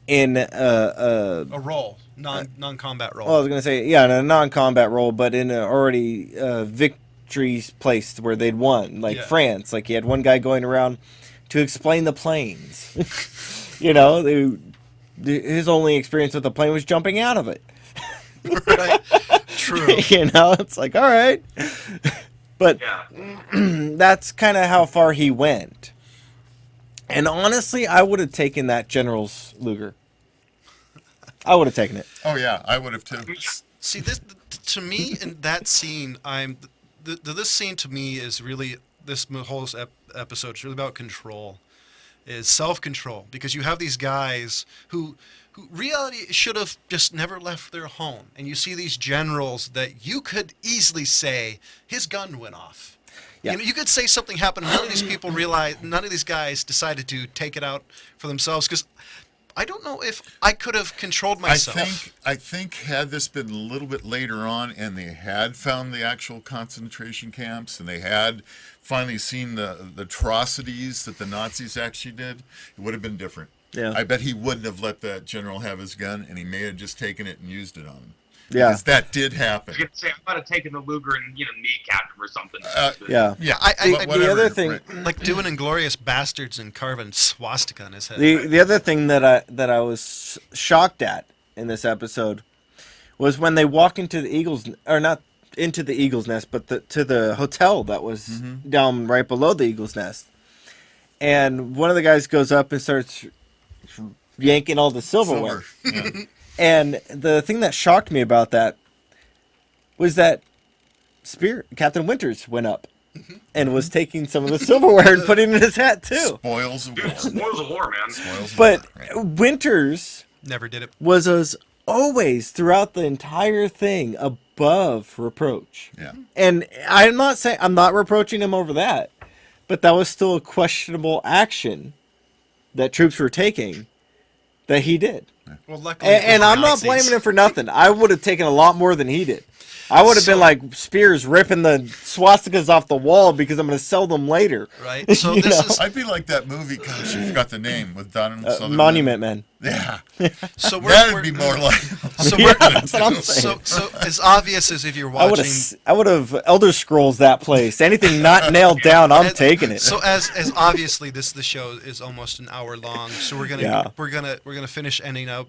In a role, non-combat role. Well, I was going to say, in a non-combat role, but in a already victory place where they'd won, like France. Like, he had one guy going around to explain the planes. His only experience with the plane was jumping out of it. Right. True. It's like, all right. But that's kind of how far he went. And honestly, I would have taken that General's Luger. I would have taken it. Oh yeah, I would have too. See, this to me in that scene, this scene to me is really this whole episode is really about control, is self-control, because you have these guys who reality should have just never left their home, and you see these generals that you could easily say his gun went off. Yeah. You could say something happened. None of these people realized. None of these guys decided to take it out for themselves. Because I don't know if I could have controlled myself. I think had this been a little bit later on, and they had found the actual concentration camps, and they had finally seen the atrocities that the Nazis actually did, it would have been different. Yeah. I bet he wouldn't have let that general have his gun, and he may have just taken it and used it on him. Yeah. Because that did happen. I was gonna say I might have taken the Luger and kneecapped him or something. Yeah. Yeah, the other thing, right. like doing Inglorious Bastards and carving swastika on his head. the other thing that I was shocked at in this episode was when they walk into the Eagles, or not into the Eagle's Nest, but to the hotel that was down right below the Eagle's Nest, and one of the guys goes up and starts yanking all the silverware. Yeah. And the thing that shocked me about that was that Captain Winters went up and was taking some of the silverware and putting it in his hat too. Spoils of war. Spoils of war, man. Spoils of But war, right. Winters Never did it. was as always throughout the entire thing above reproach. Yeah. And I'm not reproaching him over that, but that was still a questionable action that troops were taking that he did. Well, luckily, And I'm not blaming him for nothing. I would have taken a lot more than he did. I would have been like Spears ripping the swastikas off the wall because I'm going to sell them later. Right. So this I'd be like that movie. Gosh, I forgot the name with Donald Sutherland. Monument Men. Yeah. So That'd be more like. So Yeah, that's what I'm saying. So as obvious as if you're I watching. would have Elder Scrolls that place. Anything not nailed down, I'm taking it. So as obviously the show is almost an hour long. So we're gonna finish ending up.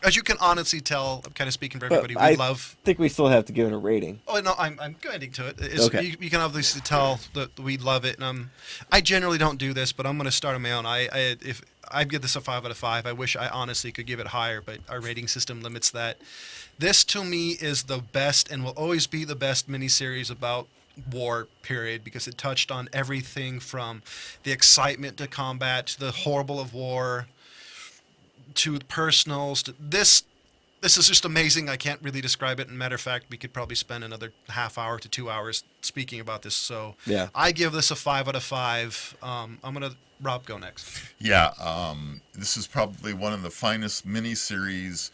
As you can honestly tell, I'm kind of speaking for everybody. I We love. think we still have to give it a rating. Oh no, I'm getting to it. Okay. You can obviously tell that we love it, and I generally don't do this, but I'm going to start on my own. If I give this a 5 out of 5, I wish I honestly could give it higher, but our rating system limits that. This to me is the best, and will always be the best miniseries about war. Period, because it touched on everything from the excitement to combat to the horrible of war to personals. To this is just amazing. I can't really describe it. And matter of fact, we could probably spend another half hour to 2 hours speaking about this. So Yeah. I give this a 5 out of 5. I'm gonna Rob go next. Yeah, this is probably one of the finest miniseries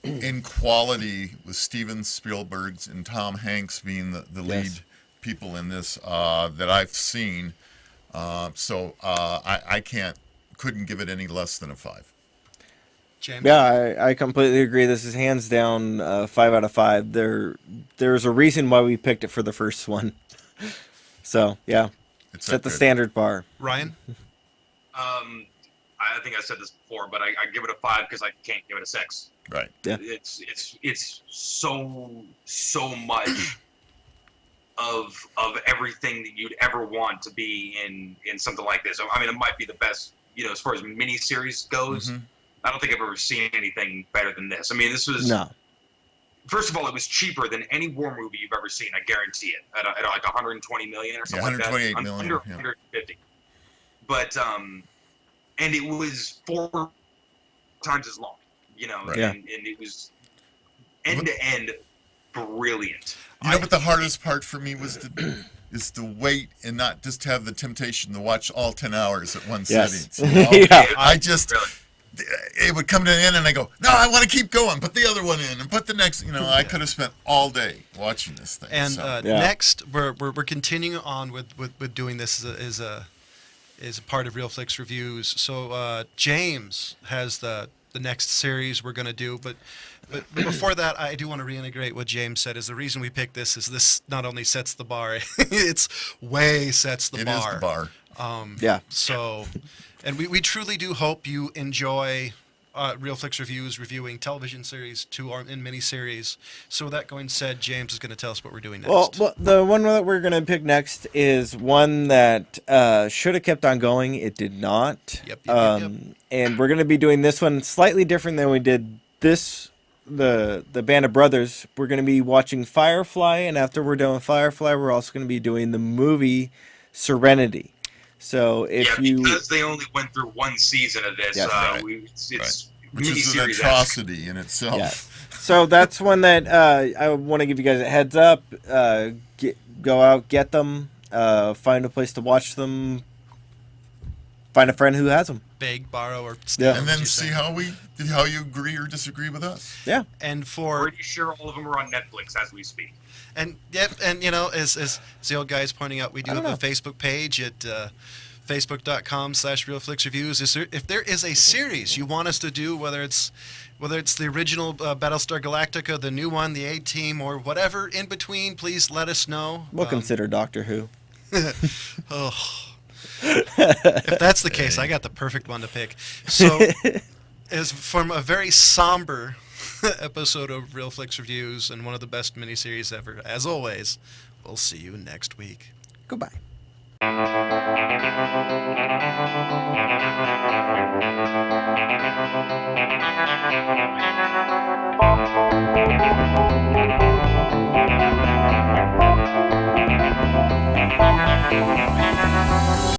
in quality, with Steven Spielberg's and Tom Hanks being the lead Yes. people in this that I've seen. So I couldn't give it any less than a 5. James? Yeah, I completely agree. This is hands down 5 out of 5. There's a reason why we picked it for the first one. So yeah, It's set the good. standard bar. Ryan? I think I said this before, but I give it a 5 because I can't give it a 6. Right. Yeah. It's so much of everything that you'd ever want to be in something like this. I mean, it might be the best, as far as miniseries goes. Mhm. I don't think I've ever seen anything better than this. I mean, this was No. First of all, it was cheaper than any war movie you've ever seen. I guarantee it. At like 120 million or something like that. 128 million, Under yeah. 150. But and it was 4 times as long. Right. Yeah. And it was end to end brilliant. You know what the hardest part for me was is to wait and not just have the temptation to watch all 10 hours at one Yes. sitting. You know? Yeah. I just, Really. it would come to an end and I go, no, I want to keep going. Put the other one in and put the next. I could have spent all day watching this thing. And so. Yeah. next, we're continuing on with doing this as a part of Real Flix Reviews. So James has the next series we're going to do, but before that, I do want to reintegrate what James said. Is the reason we picked this is this not only sets the bar, it's way sets the It bar. is the bar. Yeah. So, and we truly do hope you enjoy Real Flix Reviews reviewing television series in miniseries. So with that going said, James is going to tell us what we're doing next. Well, the one that we're going to pick next is one that should have kept on going. It did not. Yep. And we're going to be doing this one slightly different than we did the Band of Brothers. We're going to be watching Firefly, and after we're done with Firefly, we're also going to be doing the movie Serenity. So because they only went through one season of this, Yes. Right. it's Which is an miniseries. atrocity in itself. Yeah. So that's one that I want to give you guys a heads up. Go out, get them, find a place to watch them, find a friend who has them. Beg, borrow, or steal. Yeah. And as then you see say. how you agree or disagree with us. Yeah. And for Pretty sure all of them are on Netflix as we speak. and yep, and as the old guy is pointing out, we do have a Facebook page at Facebook.com/RealFlixReviews. If there is a series you want us to do, whether it's the original Battlestar Galactica, the new one, the A-Team, or whatever in between, please let us know. We'll consider Doctor Who. Oh. If that's the case, I got the perfect one to pick. So, as from a very somber episode of Real Flix Reviews and one of the best miniseries ever, as always, we'll see you next week. Goodbye. Thank you.